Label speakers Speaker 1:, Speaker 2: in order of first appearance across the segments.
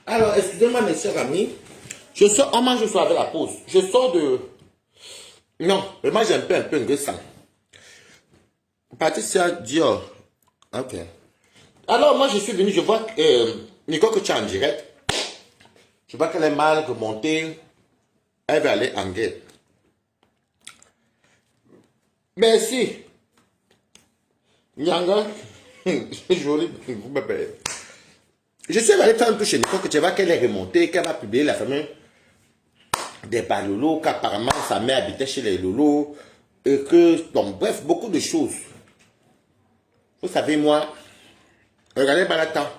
Speaker 1: Alors, excusez-moi, mes chers amis. Je sors, on mange ce soir avec la pause. Je sors de... Non, vraiment, j'ai un peu engraissant. Patricia Dior. Ok. Alors, moi, je suis venu, je vois Nicole que tu es en direct. Je vois qu'elle est mal remontée. Elle va aller en guerre. Merci. Nyanga. Joli. Vous me payez. Je suis allé faire un tour chez Nicole que tu vois qu'elle est remontée, qu'elle va publier la famille des Balolo, qu'apparemment sa mère habitait chez les Lolo, et que, bon, bref, beaucoup de choses. Vous savez, moi, regardez par temps.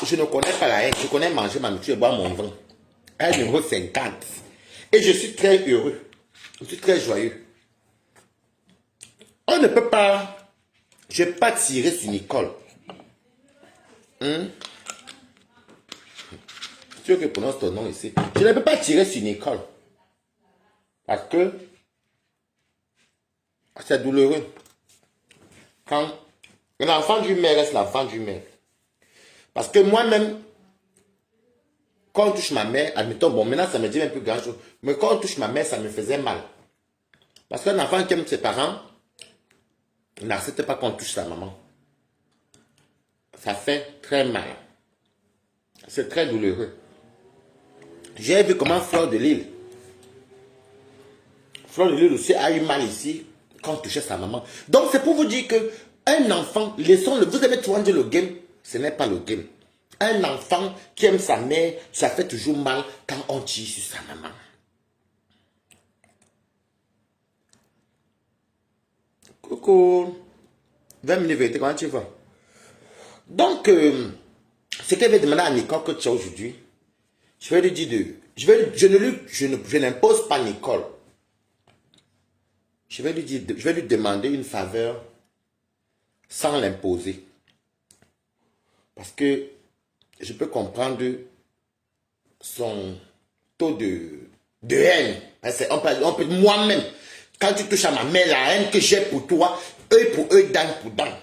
Speaker 1: Je ne connais pas la haine, je connais manger ma nourriture et boire mon vin. À numéro 50. Et je suis très heureux. Je suis très joyeux. On ne peut pas, je ne vais pas tirer sur Nicole. Tu veux que je prononce ton nom ici? Je ne peux pas tirer sur Nicole. Parce que c'est douloureux. Quand l'enfant du maire reste l'enfant du maire. Parce que moi-même, quand on touche ma mère, admettons, bon, maintenant ça me dit même plus grand chose, mais quand on touche ma mère, ça me faisait mal. Parce qu'un enfant qui aime ses parents n'accepte pas qu'on touche sa maman. Ça fait très mal. C'est très douloureux. J'ai vu comment Fleur de Lille aussi a eu mal ici quand on touchait sa maman. Donc c'est pour vous dire que un enfant, laissons-le, vous avez toujours dit le game, ce n'est pas le game. Un enfant qui aime sa mère, ça fait toujours mal quand on tire sur sa maman. Coucou. 20 minutes vérité, comment tu vas? Donc, ce qu'elle veut demander à Nicole que tu as aujourd'hui, je vais lui dire je n'impose pas Nicole. Je vais lui demander une faveur sans l'imposer. Parce que je peux comprendre son taux de haine. On peut moi-même, quand tu touches à ma mère, la haine que j'ai pour toi, œil pour œil, dent pour dent.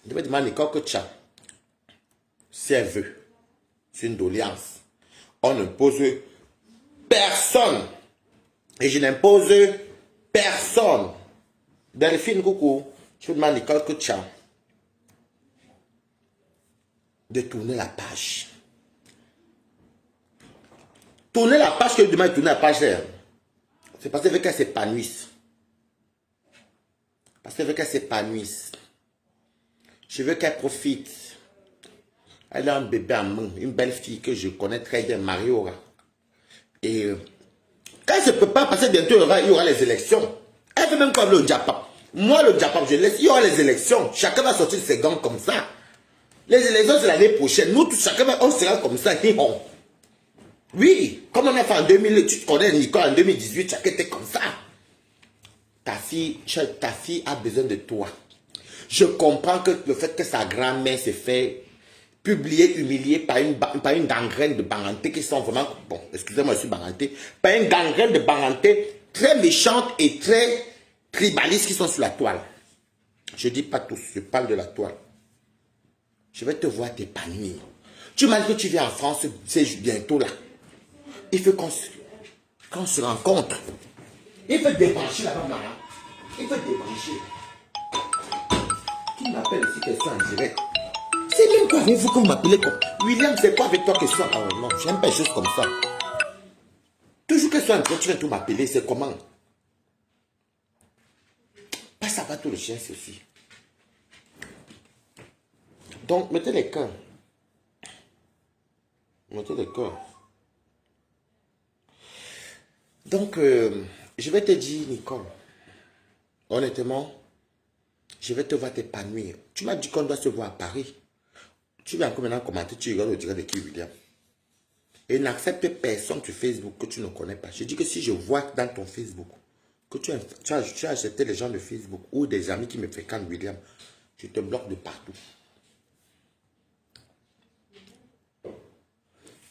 Speaker 1: Je vais demander à Nicole que tu as, si elle veut, c'est une doléance. On ne pose personne. Et je n'impose personne. Delphine, coucou. Je demande à Nicole que tu as de tourner la page. Tourner la page que je demande de tourner la page, c'est parce qu'elle veut qu'elle s'épanouisse. Parce qu'elle veut qu'elle s'épanouisse. Je veux qu'elle profite. Elle a un bébé en main, une belle fille que je connais très bien, Mariora. Et quand elle ne peut pas passer bientôt, il y aura les élections. Elle fait même comme le Japon. Moi, le Japon, je laisse, il y aura les élections. Chacun va sortir de ses gants comme ça. Les élections, c'est l'année prochaine. Nous, tous, chacun, on sera comme ça. Oui, comme on a fait en 2000, tu connais Nicole en 2018, chacun était comme ça. Ta fille a besoin de toi. Je comprends que le fait que sa grand-mère s'est fait publier, humilier par une gangrène de Banganté qui sont vraiment, bon, excusez-moi, je suis Banganté, par une gangrène de Banganté très méchante et très tribaliste qui sont sur la toile. Je dis pas tous, je parle de la toile. Je vais te voir t'épanouir. Tu m'as dit que tu viens en France, c'est bientôt là. Il faut qu'on se rencontre. Il faut débrancher là-bas, là. Il faut débrancher. Qui m'appelle aussi question en direct? C'est même quoi avec vous que vous m'appelez comme William, c'est quoi avec toi question? Ah non, j'aime pas les choses comme ça. Toujours question en direct, tu viens tout m'appeler, c'est comment? Pas ça va tout le chien, c'est aussi. Donc, mettez les cœurs. Mettez les cœurs. Donc, je vais te dire, Nicole, honnêtement, je vais te voir t'épanouir. Tu m'as dit qu'on doit se voir à Paris. Tu viens encore maintenant commenter, tu regardes le direct de qui, William. Et n'accepte personne sur Facebook que tu ne connais pas. Je dis que si je vois dans ton Facebook que tu as accepté les gens de Facebook ou des amis qui me fréquentent, William, je te bloque de partout.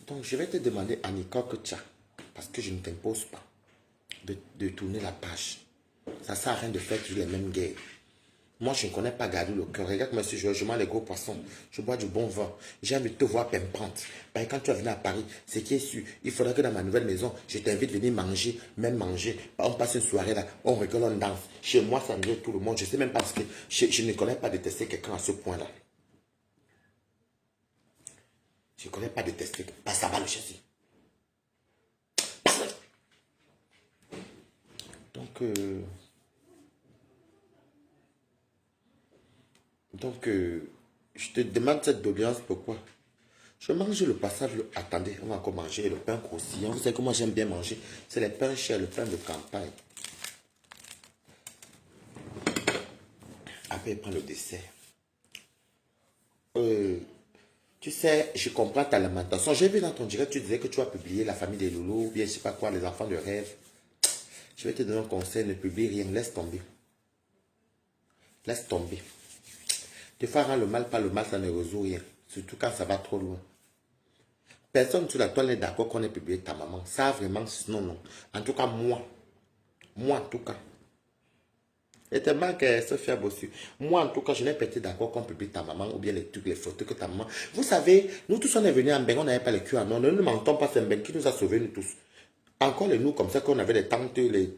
Speaker 1: Donc, je vais te demander à Nicole que tu as, parce que je ne t'impose pas, de tourner la page. Ça ne sert à rien de faire toujours les mêmes guerres. Moi, je ne connais pas garder le cœur. Regarde, monsieur, je mange les gros poissons. Je bois du bon vin. J'ai envie de te voir pimpante. Quand tu vas venir à Paris, ce qui est sûr, il faudra que dans ma nouvelle maison, je t'invite à venir manger, même manger. On passe une soirée là, on rigole, on danse. Chez moi, ça me tout le monde. Je sais même pas ce que... Je ne connais pas détester quelqu'un à ce point-là. Je ne connais pas détester. Pas ça va le chasser. Donc, je te demande cette doléance, pourquoi? Je mange le passage, attendez, on va encore manger le pain croustillant. Vous savez que moi j'aime bien manger, c'est les pains chers, le pain de campagne. Après, il prend le dessert. Tu sais, je comprends ta lamentation. J'ai vu dans ton direct, tu disais que tu vas publier La famille des loulous, ou bien je sais pas quoi, les enfants de rêve. Je vais te donner un conseil, ne publie rien, laisse tomber. Laisse tomber. Des fois, rends le mal par le mal, ça ne résout rien. Surtout quand ça va trop loin. Personne sur la toile n'est d'accord qu'on ait publié ta maman. Ça vraiment, non, non. En tout cas, moi en tout cas. Et tellement que Sophia Bossu. Moi, en tout cas, je n'ai pas été d'accord qu'on publie ta maman ou bien les trucs, les photos que ta maman. Vous savez, nous tous, on est venus en Beng, on n'avait pas le cul en or. Ne nous mentons pas, c'est un Beng qui nous a sauvés, nous tous. Encore les nous, comme ça, qu'on avait les tantes, les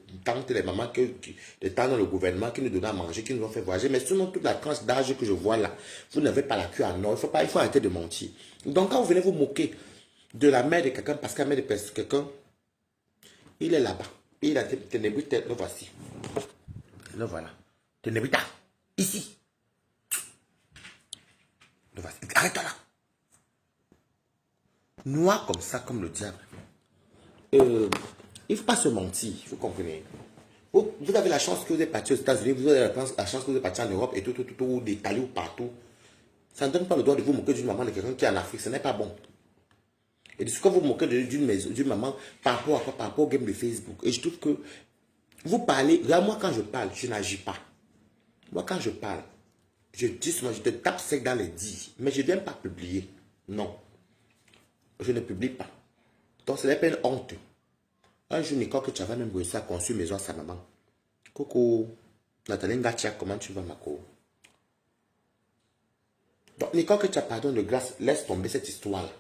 Speaker 1: mamans, les tantes dans le gouvernement qui nous donnaient à manger, qui nous ont fait voyager. Mais sinon, toute la tranche d'âge que je vois là, vous n'avez pas la queue en or. Il faut arrêter de mentir. Donc, quand vous venez vous moquer de la mère de quelqu'un, parce que la mère de quelqu'un, il est là-bas. Il a ténébrité, le voici. Le voilà. Ténébrita, ici. Le voici. Arrête-toi là. Noir comme ça, comme le diable. Il ne faut pas se mentir, vous comprenez. Vous avez la chance que vous êtes parti aux États-Unis, vous avez la chance que vous êtes parti en Europe et tout, ou d'Italie ou partout. Ça ne donne pas le droit de vous moquer d'une maman de quelqu'un qui est en Afrique, ce n'est pas bon. Et de ce que vous moquez d'une maman par rapport à quoi? Par rapport au game de Facebook. Et je trouve que vous parlez, regarde, moi quand je parle, je n'agis pas. Moi quand je parle, je dis souvent, je te tape sec dans les dits, mais je ne viens pas publier. Non. Je ne publie pas. Donc ce n'est pas une honte. Un jour, Nicole, que tu avais même réussi à construire une maison à sa maman. Coucou, Nathalie Ngatia, comment tu vas, ma co? Donc, Nicole, que tu as pardon de grâce, laisse tomber cette histoire-là.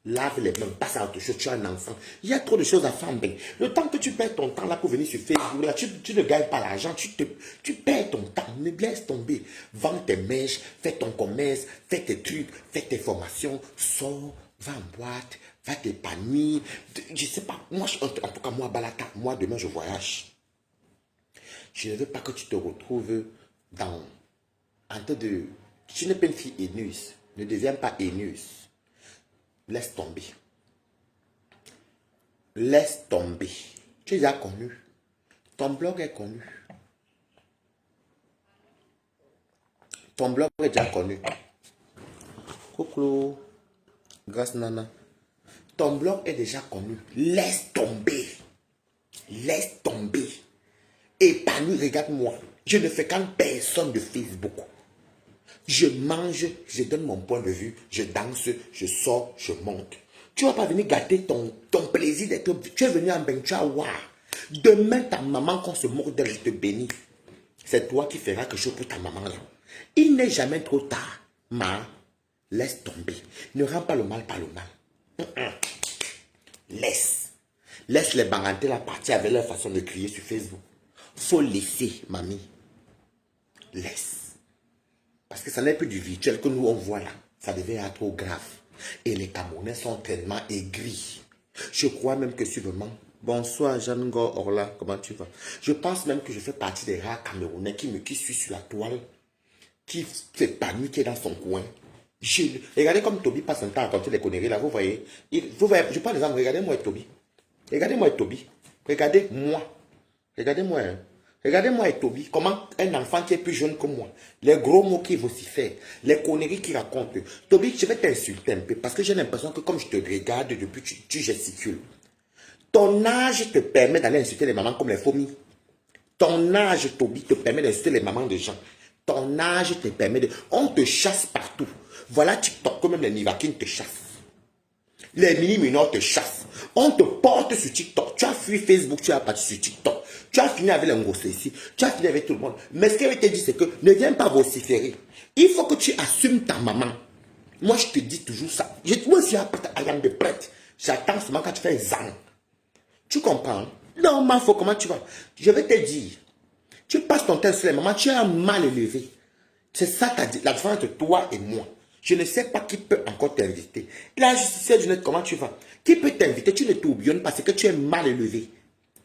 Speaker 1: Lave les mains, passe à autre chose, tu as un enfant. Il y a trop de choses à faire, ben. Le temps que tu perds ton temps là pour venir sur Facebook, là, tu ne gagnes pas l'argent, tu perds ton temps, ne laisse tomber. Vends tes mèches, fais ton commerce, fais tes trucs, fais tes formations, sors, va en boîte, va t'épanouir. Je ne sais pas, moi, en tout cas, moi, Balata, moi, demain, je voyage. Je ne veux pas que tu te retrouves en train de... Tu n'es pas une fille haineuse, ne deviens pas haineuse. Laisse tomber. Laisse tomber. Tu es déjà connu. Ton blog est connu. Ton blog est déjà connu. Coucou. Grâce Nana. Ton blog est déjà connu. Laisse tomber. Laisse tomber. Épanoui, regarde-moi. Je ne fais qu'un personne de Facebook. Je mange, je donne mon point de vue, je danse, je sors, je monte. Tu ne vas pas venir gâter ton plaisir d'être... Tu es venu en bain, tu vas voir. Demain, ta maman, qu'on se moque d'elle, je te bénis. C'est toi qui feras quelque chose pour ta maman là. Il n'est jamais trop tard. Laisse tomber. Ne rends pas le mal par le mal. Laisse. Laisse les barantés là partir avec leur façon de crier sur Facebook. Faut laisser, mamie. Laisse. Parce que ça n'est plus du virtuel que nous on voit là. Ça devient trop grave. Et les Camerounais sont tellement aigris. Je crois même que sûrement... Bonsoir Jeanne Orla, comment tu vas? Je pense même que je fais partie des rares Camerounais qui suit sur la toile, qui s'épanouit, qui est dans son coin. Regardez comme Toby passe son temps à raconter les conneries là, vous voyez. Je prends l'exemple, regardez-moi et Toby. Regardez-moi et Toby. Regardez-moi. Regardez-moi. Hein. Regardez-moi et Toby, comment un enfant qui est plus jeune que moi, les gros mots qu'il vocifère, les conneries qu'il raconte. Toby, je vais t'insulter un peu parce que j'ai l'impression que comme je te regarde depuis, tu gesticules. Ton âge te permet d'aller insulter les mamans comme les fourmis. Ton âge, Toby, te permet d'insulter les mamans de gens. Ton âge te permet de... On te chasse partout. Voilà TikTok, que même les Nivakines te chassent. Les mini-minors te chassent. On te porte sur TikTok. Tu as fui Facebook, tu as parti sur TikTok. Tu as fini avec les Ngossé ici. Tu as fini avec tout le monde. Mais ce qu'elle te dit, c'est que ne viens pas vociférer. Il faut que tu assumes ta maman. Moi, je te dis toujours ça. Moi aussi, I am the prêtre. J'attends seulement quand tu fais un zang. Tu comprends? Non, ma faut comment tu vas? Je vais te dire. Tu passes ton temps sur les mamans, tu es un mal élevé. C'est ça la différence entre toi et moi. Je ne sais pas qui peut encore t'inviter. La justice du net, comment tu vas? Qui peut t'inviter? Tu ne tourbillonnes parce que tu es mal élevé.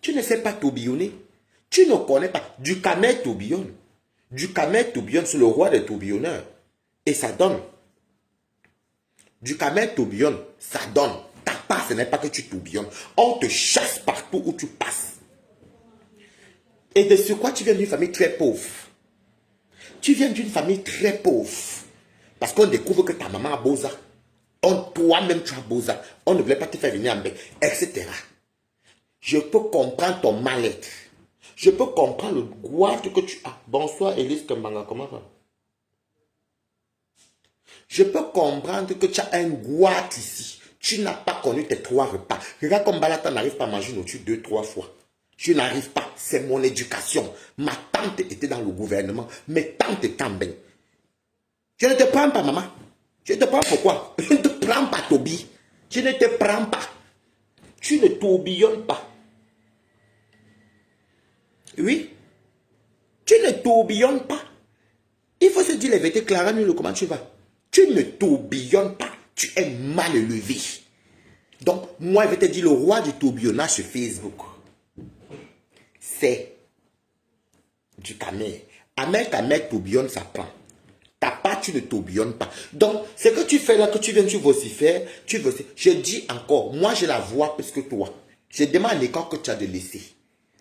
Speaker 1: Tu ne sais pas tourbillonner. Tu ne connais pas. Du Camet tourbillonne. Du Camet tourbillonne, c'est le roi des tourbillonneurs. Et ça donne. Du Camet tourbillonne, ça donne. Ta part, ce n'est pas que tu tourbillonnes. On te chasse partout où tu passes. Et de ce quoi tu viens d'une famille très pauvre. Tu viens d'une famille très pauvre. Parce qu'on découvre que ta maman a Boza. Toi-même tu as Boza. On ne voulait pas te faire venir en bec, etc. Je peux comprendre ton mal-être. Je peux comprendre le gouache que tu as. Bonsoir Elise Kembanga, comment va? Je peux comprendre que tu as un gouache ici. Tu n'as pas connu tes 3 repas. Regarde comme Balata n'arrive pas à manger une nourriture 2-3 fois. Je n'arrive pas. C'est mon éducation. Ma tante était dans le gouvernement. Mes tantes étaient en bain. Je ne te prends pas, maman. Je te prends pourquoi? Je ne te prends pas, Toby. Je ne te prends pas. Tu ne tourbillonnes pas. Oui. Tu ne tourbillonnes pas. Il faut se dire la vérité, Clara, comment tu vas? Tu ne tourbillonnes pas. Tu es mal élevé. Donc, moi, je vais te dire le roi du tourbillonnage sur Facebook. C'est du Camet. Amel Camet tourbillonne, ça prend. Ta part, tu ne tourbillonnes pas. Donc, ce que tu fais là, que tu viens, tu vocifères, tu vocifères. Je dis encore, moi, j'ai la voix plus que toi. Je demande à l'école que tu as de laisser.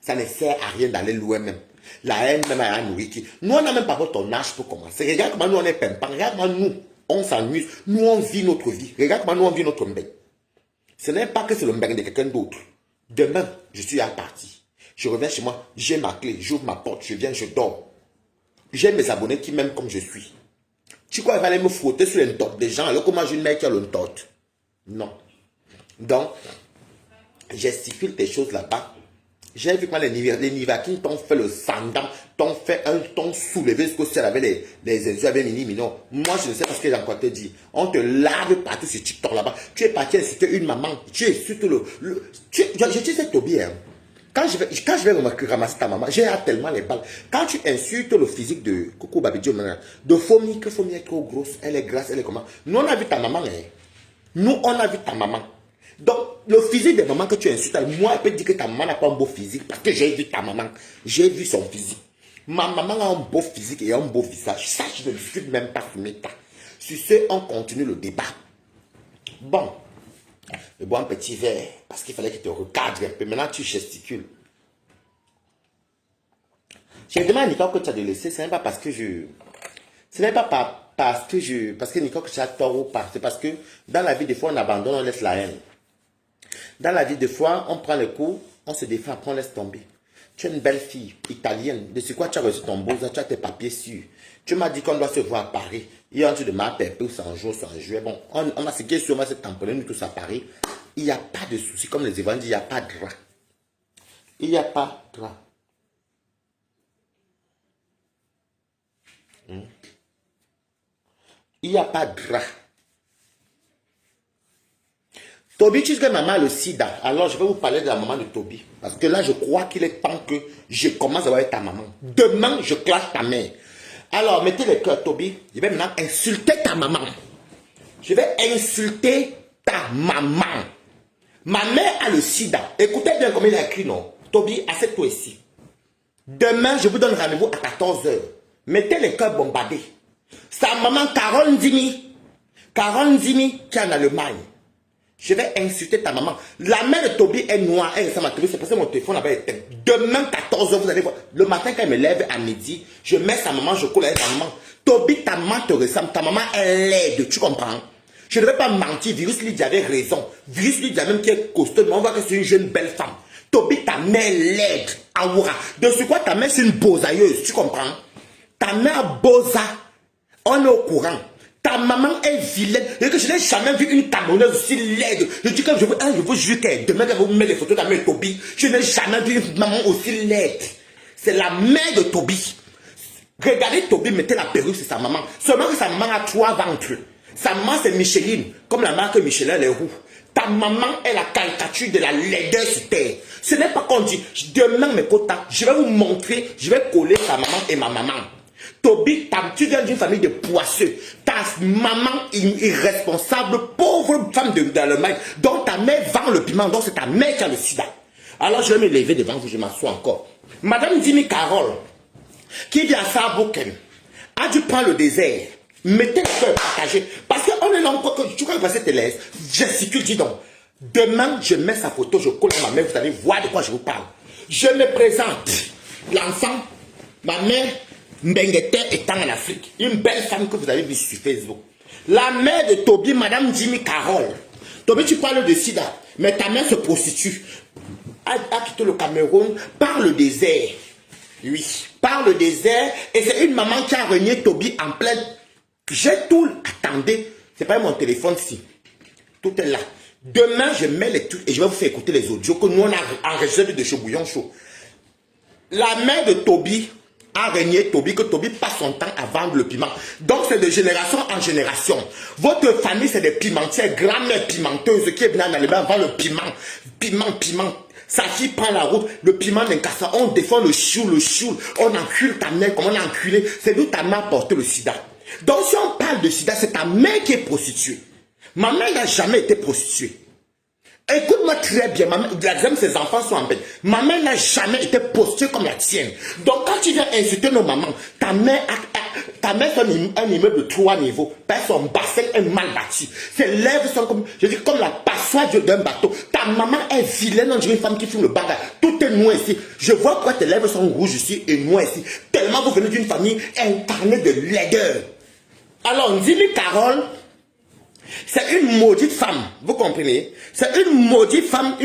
Speaker 1: Ça ne sert à rien d'aller loin même. La haine même à la nourriture. Nous, on n'a même pas ton âge pour commencer. Regarde comment nous, on est pimpant. Regarde comment nous, on s'amuse. Nous, on vit notre vie. Regarde comment nous, on vit notre mbeng. Ce n'est pas que c'est le mbeng de quelqu'un d'autre. Demain, je suis à partie. Je reviens chez moi, j'ai ma clé, j'ouvre ma porte, je viens, je dors. J'ai mes abonnés qui m'aiment comme je suis. Tu crois qu'il va aller me frotter sur les tortes des gens alors que moi j'ai une mère qui a le torte? Non. Donc, gesticule tes choses là-bas. J'ai vu comment les Nivakines t'ont fait le sandam, t'ont soulevé ce que c'est avec les insultes avec Mini Minon. Moi je ne sais pas ce que j'ai encore te dit. On te lave partout sur TikTok là-bas. Tu es parti insulter une maman. Tu es surtout je te sais Toby, hein. Quand je vais ramasser ta maman, j'ai tellement les balles. Quand tu insultes le physique de Coco Babidjo, de Fomi, que Fomi est trop grosse, elle est grasse, elle est comment? Nous, on a vu ta maman. Hein. Nous, on a vu ta maman. Donc, le physique de maman que tu insultes, moi, je peux dire que ta maman n'a pas un beau physique parce que j'ai vu ta maman. J'ai vu son physique. Ma maman a un beau physique et un beau visage. Ça, je ne discute même pas sur mes tas. Sur ce, on continue le débat. Bon. Je bois un petit verre parce qu'il fallait qu'il te recadre un peu. Maintenant, tu gesticules. Je demande à Nicole que tu as de laisser. Ce n'est pas parce que je... Ce n'est pas parce que Nicole que tu as tort ou pas. C'est parce que dans la vie, des fois, on abandonne, on laisse la haine. Dans la vie, des fois, on prend le coup, on se défend, après on laisse tomber. Tu es une belle fille italienne. De ce quoi tu as reçu ton beau, tu as tes papiers sûrs. Tu m'as dit qu'on doit se voir à Paris. Il y a un truc de ma pépé, c'est un jour, c'est un juillet. Bon, on a ce qui est sur moi, c'est tamponné, nous tous à Paris. Il n'y a pas de souci, comme les évangélistes, il n'y a pas de drap. Il n'y a pas de drap. Il n'y a pas de drap. Toby, tu sais que maman a le sida. Alors, je vais vous parler de la maman de Toby. Parce que là, je crois qu'il est temps que je commence à voir ta maman. Demain, je clash ta mère. Alors, mettez le cœur, Toby. Je vais maintenant insulter ta maman. Je vais insulter ta maman. Ma mère a le sida. Écoutez bien comme il a écrit, non? Toby, assieds-toi ici. Demain, je vous donne rendez-vous à 14 h. Mettez le cœur bombardé. Sa maman, Caron Dimi, qui est en Allemagne. Je vais insulter ta maman. La mère de Toby est noire. Elle ça m'a trouvé. C'est parce que mon téléphone avait éteint. Demain, 14 h, vous allez voir. Le matin, quand elle me lève à midi, je mets sa maman, je colle avec sa maman. Toby, ta maman te ressemble. Ta maman est laide. Tu comprends? Je ne vais pas mentir. Virus Lydia avait raison. Virus Lydia, même qui est costaud, mais on voit que c'est une jeune belle femme. Toby, ta mère laide. Aoura. De ce quoi ta mère, c'est une bosailleuse. Tu comprends? Ta mère bosa. On est au courant. Ta maman est vilaine. Et que je n'ai jamais vu une Camerounaise aussi laide. Je dis que je vous jure qu'elle demain elle vous met les photos de la mère de Toby. Je n'ai jamais vu une maman aussi laide. C'est la mère de Toby. Regardez Toby, mettez la perruque, c'est sa maman. Seulement que sa maman a 3 ventres. Sa maman c'est Micheline, comme la marque Michelin les roues. Ta maman est la caricature de la laideur sur terre. Ce n'est pas qu'on dit, demain mes quotas, je vais vous montrer, je vais coller ta maman et ma maman. Toby, tu viens d'une famille de poisseux. Ta maman est irresponsable, pauvre femme d'Allemagne, dont ta mère vend le piment, donc c'est ta mère qui a le sida. Alors je vais me lever devant vous, je m'assois encore. Madame Dimi Carole, qui vit à Saarbrücken, a dû prendre le désert. Mettez le cœur partagé. Parce qu'on est là encore, tu crois que passer tes lèvres, gesticule, dis donc. Demain, je mets sa photo, je colle à ma mère, vous allez voir de quoi je vous parle. Je me présente. L'enfant, ma mère, Mbengete étant en Afrique. Une belle femme que vous avez vue sur Facebook. La mère de Toby, Madame Jimmy Carole. Toby, tu parles de sida, mais ta mère se prostitue. A quitté le Cameroun par le désert. Oui, par le désert. Et c'est une maman qui a renié Toby en pleine. J'ai tout. Attendez, c'est pas mon téléphone ici. Tout est là. Demain, je mets les trucs et je vais vous faire écouter les audios que nous on a enregistrés de Chaud Bouillon Chaud. La mère de Toby a régné Toby, que Toby passe son temps à vendre le piment. Donc c'est de génération en génération. Votre famille c'est des pimentières, grand-mère pimenteuse qui est venue en Allemagne vendre le piment. Piment. Sa fille prend la route, le piment d'incassa, on défend le chou, on encule ta mère, comme on a enculé, c'est d'où ta mère porte le sida. Donc si on parle de sida, c'est ta mère qui est prostituée. Ma mère n'a jamais été prostituée. Écoute-moi très bien, ses enfants sont en peine. Ma mère n'a jamais été prostituée comme la tienne. Donc quand tu viens insulter nos mamans, ta mère fait un immeuble de 3 niveaux. Son bassin est mal bâti. Ses lèvres sont comme la passoire d'un bateau. Ta maman est vilaine, on dirait une femme qui fume le bagage. Tout est noir ici. Je vois que tes lèvres sont rouges ici et noires ici. Tellement vous venez d'une famille incarnée de laideur. Alors, Jimmy Carole, c'est une maudite femme, vous comprenez? C'est une maudite femme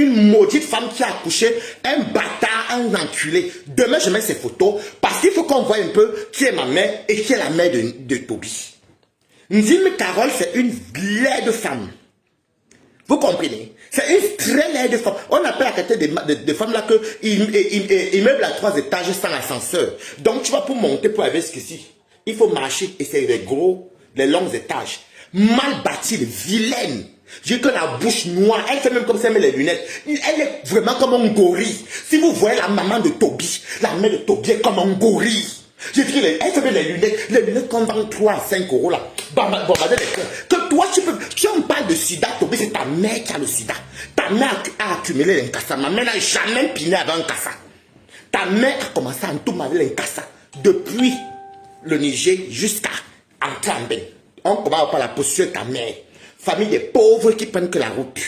Speaker 1: qui a accouché un bâtard, un enculé. Demain, je mets ces photos parce qu'il faut qu'on voit un peu qui est ma mère et qui est la mère de Toby. Jimmy Carole, c'est une laide femme. Vous comprenez? C'est une très laide femme. On appelle la qualité de femmes là que immeuble à 3 étages sans ascenseur. Donc, tu vas pour monter pour aller jusqu'ici. Il faut marcher et c'est les longs étages. Mal bâtie, vilaine. J'ai que la bouche noire. Elle fait même comme ça, elle met les lunettes. Elle est vraiment comme un gorille. Si vous voyez la maman de Toby, la mère de Toby est comme un gorille. J'ai dit, elle fait même les lunettes qu'on vend 3 à 5 euros là. Bombardez les cœurs. Que toi, si on parle de sida, Toby, c'est ta mère qui a le sida. Ta mère a accumulé l'incassa. Ma mère n'a jamais piné avec un cassa. Ta mère a commencé à entomber l'incassa depuis le Niger jusqu'à Antramben. On commence par la position de ta mère. Famille des pauvres qui prennent que la route.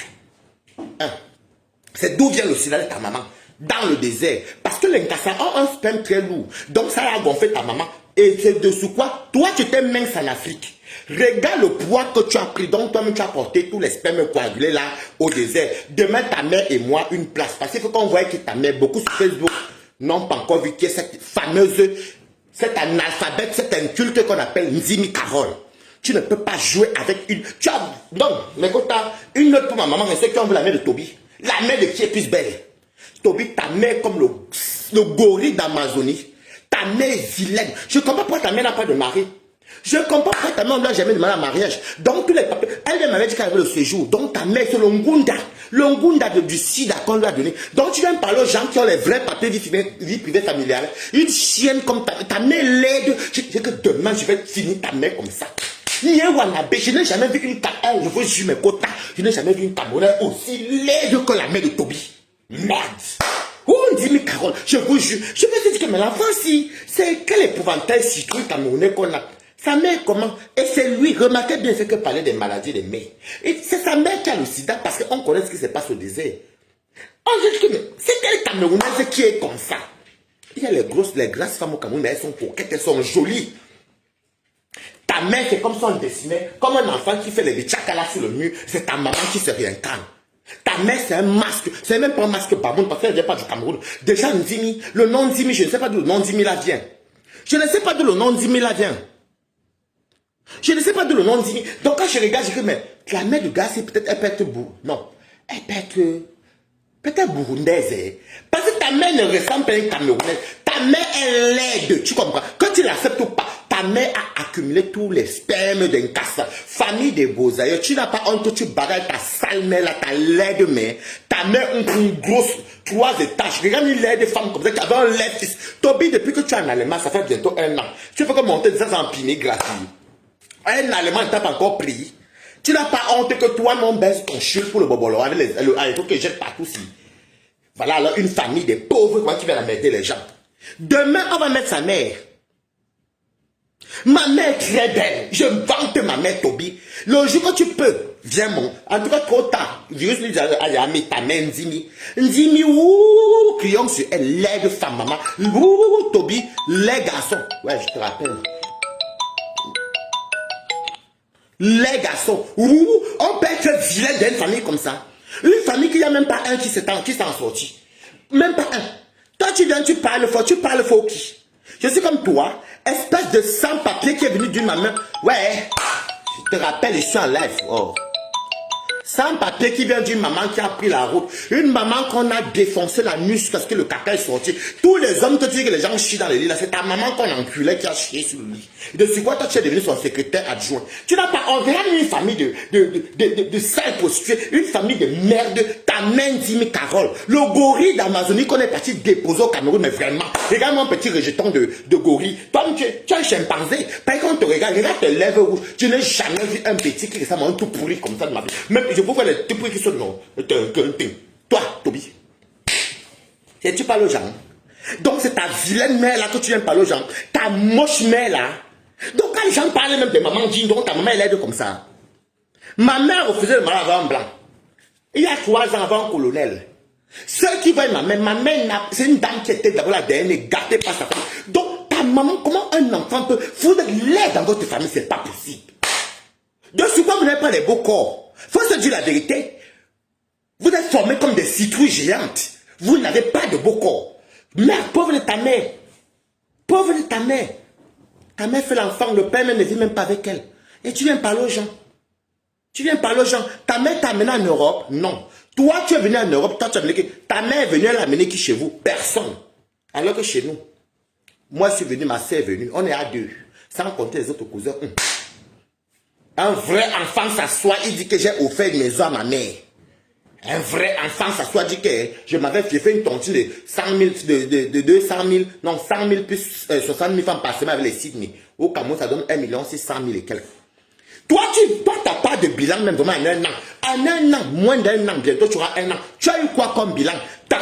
Speaker 1: C'est d'où vient le sida de ta maman. Dans le désert. Parce que l'incassa a un sperme très lourd. Donc ça a gonflé ta maman. Et c'est dessous quoi? Toi, tu t'es mince en Afrique. Regarde le poids que tu as pris. Donc toi-même, tu as porté tous les spermes coagulés là au désert. Demain, ta mère et moi, une place. Parce qu'il faut qu'on voie que ta mère, beaucoup sur Facebook, n'ont pas encore vu qui est cette fameuse, cet analphabète, cet inculte qu'on appelle Jimmy Carole. Tu ne peux pas jouer avec une... Tu as... Donc, mais quand tu as une autre pour ma maman, mais c'est qu'on veut la mère de Toby. La mère de qui est plus belle? Toby, ta mère comme le gorille d'Amazonie. Ta mère est vilaine. Je ne comprends pas pourquoi ta mère n'a pas de mari. Je ne comprends pas pourquoi ta mère ne lui a jamais demandé un mariage. Donc, tous les papiers... Elle m'avait dit qu'elle avait le séjour. Donc, ta mère, c'est le Ngunda du sida qu'on lui a donné. Donc, tu viens parler aux gens qui ont les vrais papiers vie privée familiale. Une chienne comme ta mère laide. Je dis que demain, je vais finir ta mère comme ça. Je n'ai jamais vu une Camerounaise, je vous jure mes quotas, je n'ai jamais vu une Camerounaise aussi laide que la mère de Toby. Merde. On dit, mais Carole, je vous jure, je me suis dit que mais l'enfant, si, c'est quel épouvantail citrouille camerounais qu'on a. Sa mère, comment? Et c'est lui, remarquez bien ce que parlait des maladies des mères. Et c'est sa mère qui a le sida parce qu'on connaît ce qui se passe au désert. On se dit que, mais c'est quelle Camerounaise qui est comme ça? Il y a les grasses femmes au Cameroun, mais elles sont coquettes, elles sont jolies. Ta mère, c'est comme si on dessinait, comme un enfant qui fait les tchakalas sur le mur, c'est ta maman qui se réincarne. Ta mère, c'est un masque, c'est même pas un masque baboune parce qu'elle ne vient pas du Cameroun. Déjà, Ndimi, le nom Ndimi, je ne sais pas d'où le nom Ndimi là vient. Je ne sais pas d'où le nom Ndimi là vient. Je ne sais pas d'où le nom Ndimi. Donc quand je regarde, je dis, mais la mère du gars, c'est peut-être, elle peut être non, elle peut-être burundaise. Hein. Parce que ta mère ne ressemble pas à une Camerounaise. Ta mère est laide, tu comprends? Quand tu l'acceptes ou pas, ta mère a accumulé tous les spermes d'un casse. Famille des beaux aïeux. Tu n'as pas honte, tu bagarres ta sale mère, là, ta laide mère. Ta mère une grosse 3 étages. Regarde une laide femme comme ça qui avait un laid fils. Toby, depuis que tu es en Allemagne, ça fait bientôt 1 an. Tu fais que monter des empilés gratuits. Un Allemand ne t'a pas encore pris. Tu n'as pas honte que toi, mon baisse ton chute pour le bobolo avec les trucs que jette partout ici. Voilà alors une famille de pauvres quoi, qui va la mettre les gens. Demain, on va mettre sa mère. Ma mère est très belle. Je vante ma mère, Toby. Le jour que tu peux, viens mon. En tout cas, trop tard. Virus lui dit à ta mère, Nzimi. Nzimi, ouh, crions sur elle, laide femme, maman. Ouh, Toby, les garçons. Ouais, je te rappelle. Les garçons, on peut être vilain d'une famille comme ça. Une famille qui n'a même pas un qui s'en sorti. Même pas un. Toi, tu viens, tu parles faux qui? Je suis comme toi, espèce de sans-papier qui est venu d'une maman. Ouais, je te rappelle, je suis en live. Oh. Sans-papier qui vient d'une maman qui a pris la route. Une maman qu'on a défoncé la nuit jusqu'à ce que le caca est sorti. Tous les hommes que tu dis que les gens chient dans les lits, là, c'est ta maman qu'on enculait qui a chié sur le lit. Et de quoi toi tu es devenu son secrétaire adjoint. Tu n'as pas, on verra une famille de sales prostituées, une famille de merde, ta main dit Carole. Le gorille d'Amazonie qu'on est parti déposer au Cameroun, mais vraiment, regarde mon petit rejeton de gorille. Toi, tu es un chimpanzé. Par contre, on te regarde tes lèvres rouges. Je n'ai jamais vu un petit qui ressemble à un tout pourri comme ça de ma vie. Même, je vous vois les tout pourris qui sont non. Toi, Toby. Tu parles aux gens. Donc, c'est ta vilaine mère là que tu viens parler aux gens. Ta moche mère là. Donc, quand les gens parlent même de maman Jean, donc ta maman elle aide comme ça. Ma mère refusait le mariage avant un blanc. Il y a 3 ans avant un colonel. Ceux qui voient ma mère, c'est une dame qui était d'abord la dernière, gâtée par sa famille. Donc, ta maman, comment un enfant peut foutre de l'air dans votre famille, c'est pas possible. De ce quoi vous n'avez pas les beaux corps. Faut se dire la vérité. Vous êtes formés comme des citrouilles géantes. Vous n'avez pas de beau corps. Mère, pauvre de ta mère. Pauvre de ta mère. Ta mère fait l'enfant, le père même ne vit même pas avec elle. Et tu viens parler aux gens. Tu viens parler aux gens. Ta mère t'a amené en Europe? Non. Toi, tu es venu en Europe, toi, tu as amené qui? Ta mère est venue, elle a amené qui chez vous? Personne. Alors que chez nous, moi, je suis venu, ma soeur est venue. On est à 2. Sans compter les autres cousins. Un vrai enfant s'assoit, il dit que j'ai offert une maison à ma mère. Un vrai enfant s'assoit, dit que je m'avais fait une tontine de 100 000, de 200 000, non, 100 000 plus 60 000 francs par semaine avec les Sydney. Au Cameroun, ça donne 1 600 000 et quelques. Toi, tu n'as pas de bilan même vraiment en 1 an. En 1 an, moins d'1 an, bientôt tu auras 1 an. Tu as eu quoi comme bilan? T'as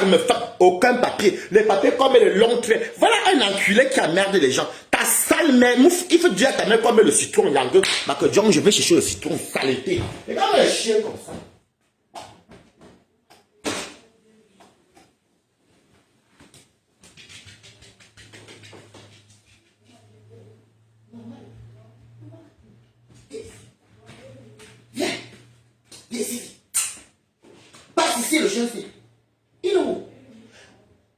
Speaker 1: aucun papier. Les papiers comme le long trait. Voilà un enculé qui a merdé les gens. Ta sale mère, il faut dire à ta mère comme le citron yangue. Bah que John, je vais chercher le citron saleté. Et quand les chiens comme ça. Viens. Viens ici. Passe ici le chien ici. Il est où?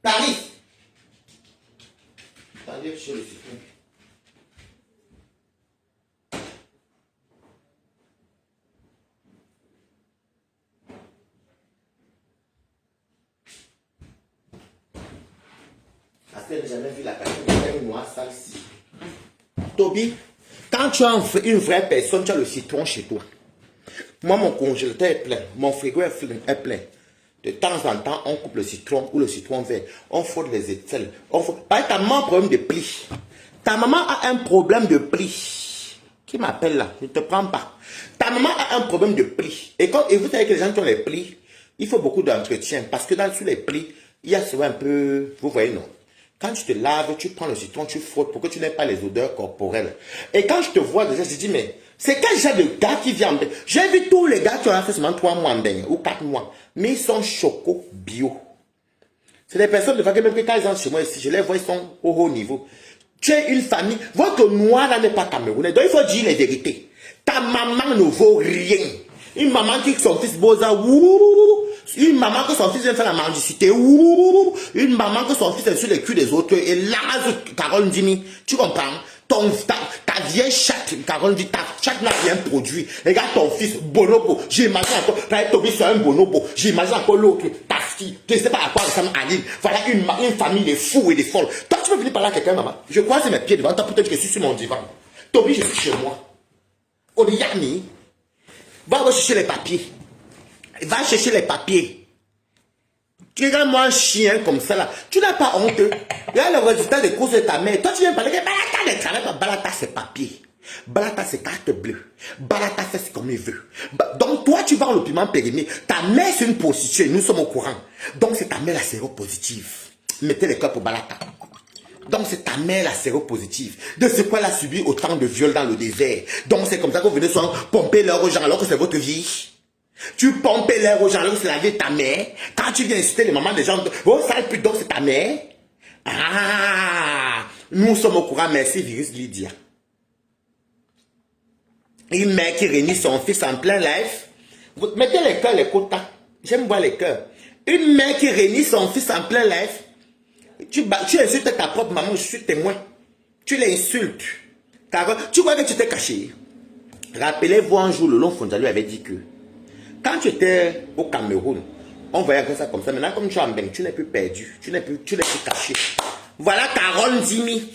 Speaker 1: Paris. Attendez, chez le citron. Parce qu'elle n'a jamais vu la personne qui est noire sale ici. Toby, quand tu as une vraie personne, tu as le citron chez toi. Moi, mon congélateur est plein. Mon frigo est plein. De temps en temps, on coupe le citron ou le citron vert. On frôle les étincelles. Par exemple, ta maman a un problème de pli. Ta maman a un problème de pli. Qui m'appelle là? Je ne te prends pas. Ta maman a un problème de pli. Et vous savez que les gens qui ont les plis, il faut beaucoup d'entretien. Parce que sous les plis, il y a souvent un peu... Vous voyez, non? Quand tu te laves, tu prends le citron, tu frottes pour que tu n'aies pas les odeurs corporelles. Et quand je te vois déjà, je dis, mais c'est quel genre de gars qui vient en bain? J'ai vu tous les gars qui ont fait seulement 3 mois en bain ou 4 mois. Mais ils sont choco bio. C'est des personnes de vague, même que quand ils entrent chez moi ici, je les vois, ils sont au haut niveau. Tu es une famille, votre noir là n'est pas camerounais. Donc il faut dire les vérités. Ta maman ne vaut rien. Une maman qui son fils bosa, une maman que son fils vient faire la mendicité, une maman que son fils est sur les culs des autres, et là, Carole Ndimi, tu comprends? Ta vieille chatte, Carole dit, ta chatte n'a rien produit. Regarde ton fils, bonobo. J'imagine encore, Toby c'est un bonobo. J'imagine encore l'autre, ta fille. Je ne sais pas à quoi ressemble Aline. Voilà une famille de fous et de folles. Toi, tu veux venir parler à quelqu'un, maman? Je croise mes pieds devant toi, peut-être que je suis sur mon divan. Toby, je suis chez moi. Odiyami, va chercher les papiers. Va chercher les papiers. Tu regardes moi un chien comme ça là. Tu n'as pas honte. Regarde le résultat des courses de ta mère. Toi tu viens parler que Balata ne travaille pas. Balata c'est papier. Balata c'est carte bleue. Balata fait ce qu'on veut. Donc toi tu vas au piment périmé. Ta mère c'est une prostituée. Nous sommes au courant. Donc c'est ta mère la séropositive. Mettez les cœurs pour Balata. Donc c'est ta mère la séropositive. De ce quoi elle a subi autant de viols dans le désert. Donc c'est comme ça que vous venez souvent pomper l'heure aux gens alors que c'est votre vie. Tu pompes l'air aux gens, alors que c'est la vie de ta mère. Quand tu viens insulter les mamans des gens, oh, sale pute, donc c'est ta mère. Ah, nous sommes au courant, merci, virus Lydia. Une mère qui réunit son fils en plein live. Vous mettez les cœurs, les quotas. J'aime voir les cœurs. Une mère qui réunit son fils en plein live. Tu insultes ta propre maman, je suis témoin. Tu l'insultes. Tu crois que tu t'es caché. Rappelez-vous un jour, le long Fonda lui avait dit que quand tu étais au Cameroun, on voyait ça comme ça. Maintenant, comme tu es en Beng, tu n'es plus perdu. Tu n'es plus caché. Voilà Carole Dimi,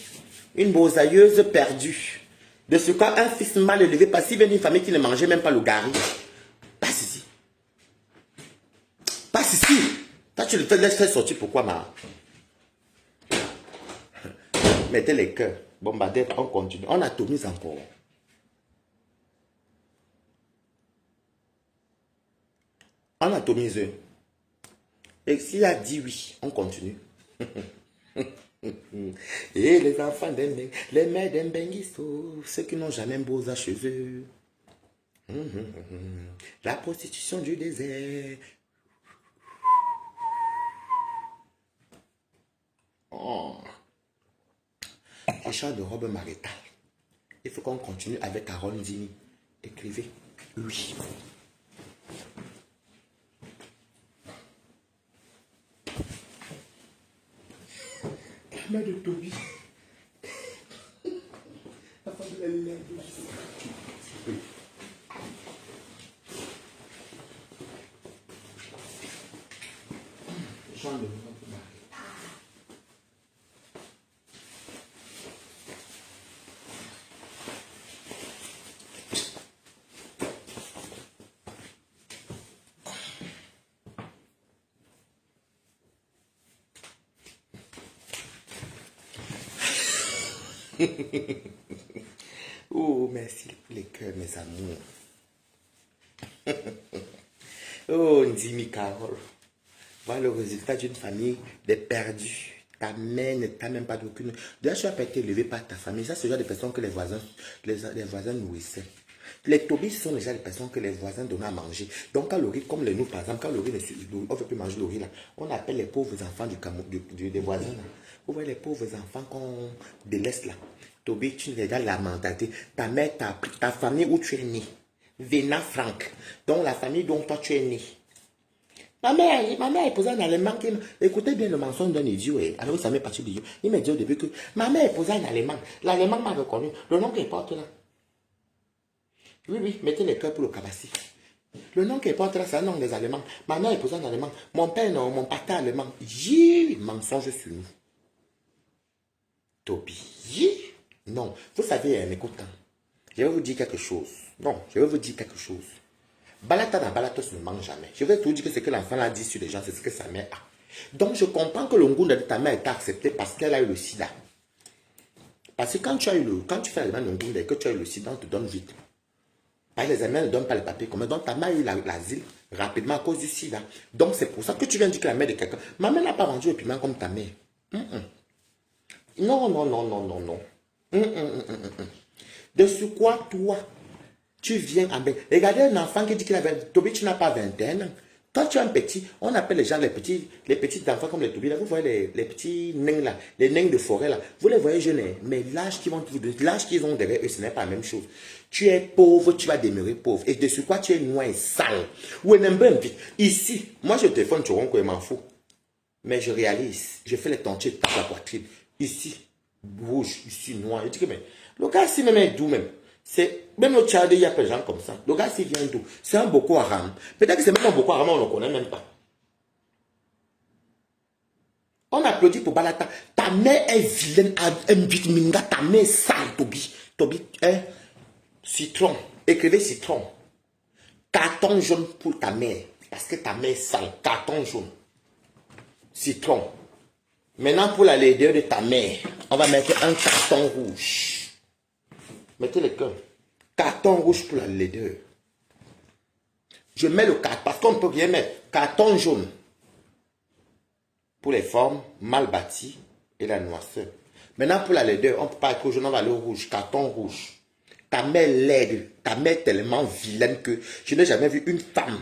Speaker 1: une bosailleuse perdue. De ce cas, un fils mal élevé, parce qu'il vient d'une famille qui ne mangeait même pas le gari. Passe ici. Passe ici. Toi, tu le laisses faire sortir. Pourquoi, ma? Mettez les cœurs. Bombardez, on continue. On atomise encore. On atomise. Et s'il a dit oui, on continue. Et les enfants d'Embeng, les mères d'Embengiso, ceux qui n'ont jamais Boza chez eux. La prostitution du désert. Oh. Achat de robe maritale. Il faut qu'on continue avec Carole Dini. Écrivez. Oui. La main de Toby. La femme de la lumière. Oui. Jean de robe maritale. Oh, merci pour les cœurs, mes amours. Oh, Ndimi Carole. Voilà le résultat d'une famille des perdus. Ta mère ne t'a même pas d'aucune. Déjà, tu n'as pas été élevé par ta famille. Ça, c'est le genre de personnes que les voisins nourrissaient. Les tobis sont déjà les personnes que les voisins donnaient à manger. Donc, quand le riz, comme les nous, par exemple, quand le riz, on ne veut plus manger le riz là, on appelle les pauvres enfants des voisins là. Vous voyez les pauvres enfants qu'on délaisse là. Toby, tu regardes la mentalité. Ta mère t'a appris, ta famille où tu es né. Véna Franck. Donc, la famille dont toi tu es né. Ma mère est posée un allemand qui... Écoutez bien le mensonge d'un idiot. Alors, ça m'est parti d'idiot. Il m'a dit au début que ma mère est posée un allemand. L'allemand m'a reconnu. Le nom qu'elle porte là. Oui, mettez les cœurs pour le cabassi. Le nom qu'elle porte là, c'est un nom des Allemands. Ma mère est posée en allemand. Mon père, non, mon papa allemand. Mensonge sur nous. Toby. Non. Vous savez, écoutez, je vais vous dire quelque chose. Non, je vais vous dire quelque chose. Balata dans Balatos ne mange jamais. Je vais tout dire que ce que l'enfant a dit sur les gens, c'est ce que sa mère a. Donc je comprends que le ngunda de ta mère est accepté parce qu'elle a eu le sida. Parce que quand tu fais l'allemand de ngunda et que tu as eu le sida, on te donne vite. Les Allemands ne donnent pas les papiers comme donc ta mère a eu l'asile rapidement à cause du sida. Donc c'est pour ça que tu viens dire que la mère de quelqu'un. Ma mère n'a pas vendu le piment comme ta mère. Non. De ce quoi toi, tu viens avec. Regardez un enfant qui dit qu'il a 20. Toby, tu n'as pas 21 ans. Toi, tu es un petit, on appelle les gens les petits enfants comme les Toby. Là, vous voyez les petits nains là, les nains de forêt là. Vous les voyez jeunes, mais l'âge qu'ils ont derrière eux, ce n'est pas la même chose. Tu es pauvre, tu vas demeurer pauvre. Et de ce quoi tu es noir et sale. Ou ici, moi je téléphone, tu ronques, je m'en fous. Mais je réalise, je fais les tentiers de la poitrine. Ici, rouge, je suis noir. Je dis que mais le gars si même est d'où même? C'est même au Tchad, il y a plein de gens comme ça. Le gars s'il vient d'où? C'est un Boko Haram. Peut-être que c'est même un Boko Haram, on ne le connaît même pas. On applaudit pour Balata. Ta mère est vilaine, minga, ta mère est sale, Tobi. Tobi, hein? Citron. Écrivez citron. Carton jaune pour ta mère. Parce que ta mère est sale. Carton jaune. Citron. Maintenant, pour la laideur de ta mère, on va mettre un carton rouge. Mettez le cœur. Carton rouge pour la laideur. Je mets le carton, parce qu'on ne peut rien mettre. Carton jaune. Pour les formes mal bâties et la noirceur. Maintenant, pour la laideur, on ne peut pas être au jaune, on va aller au rouge. Carton rouge. Ta mère laide, ta mère tellement vilaine que je n'ai jamais vu une femme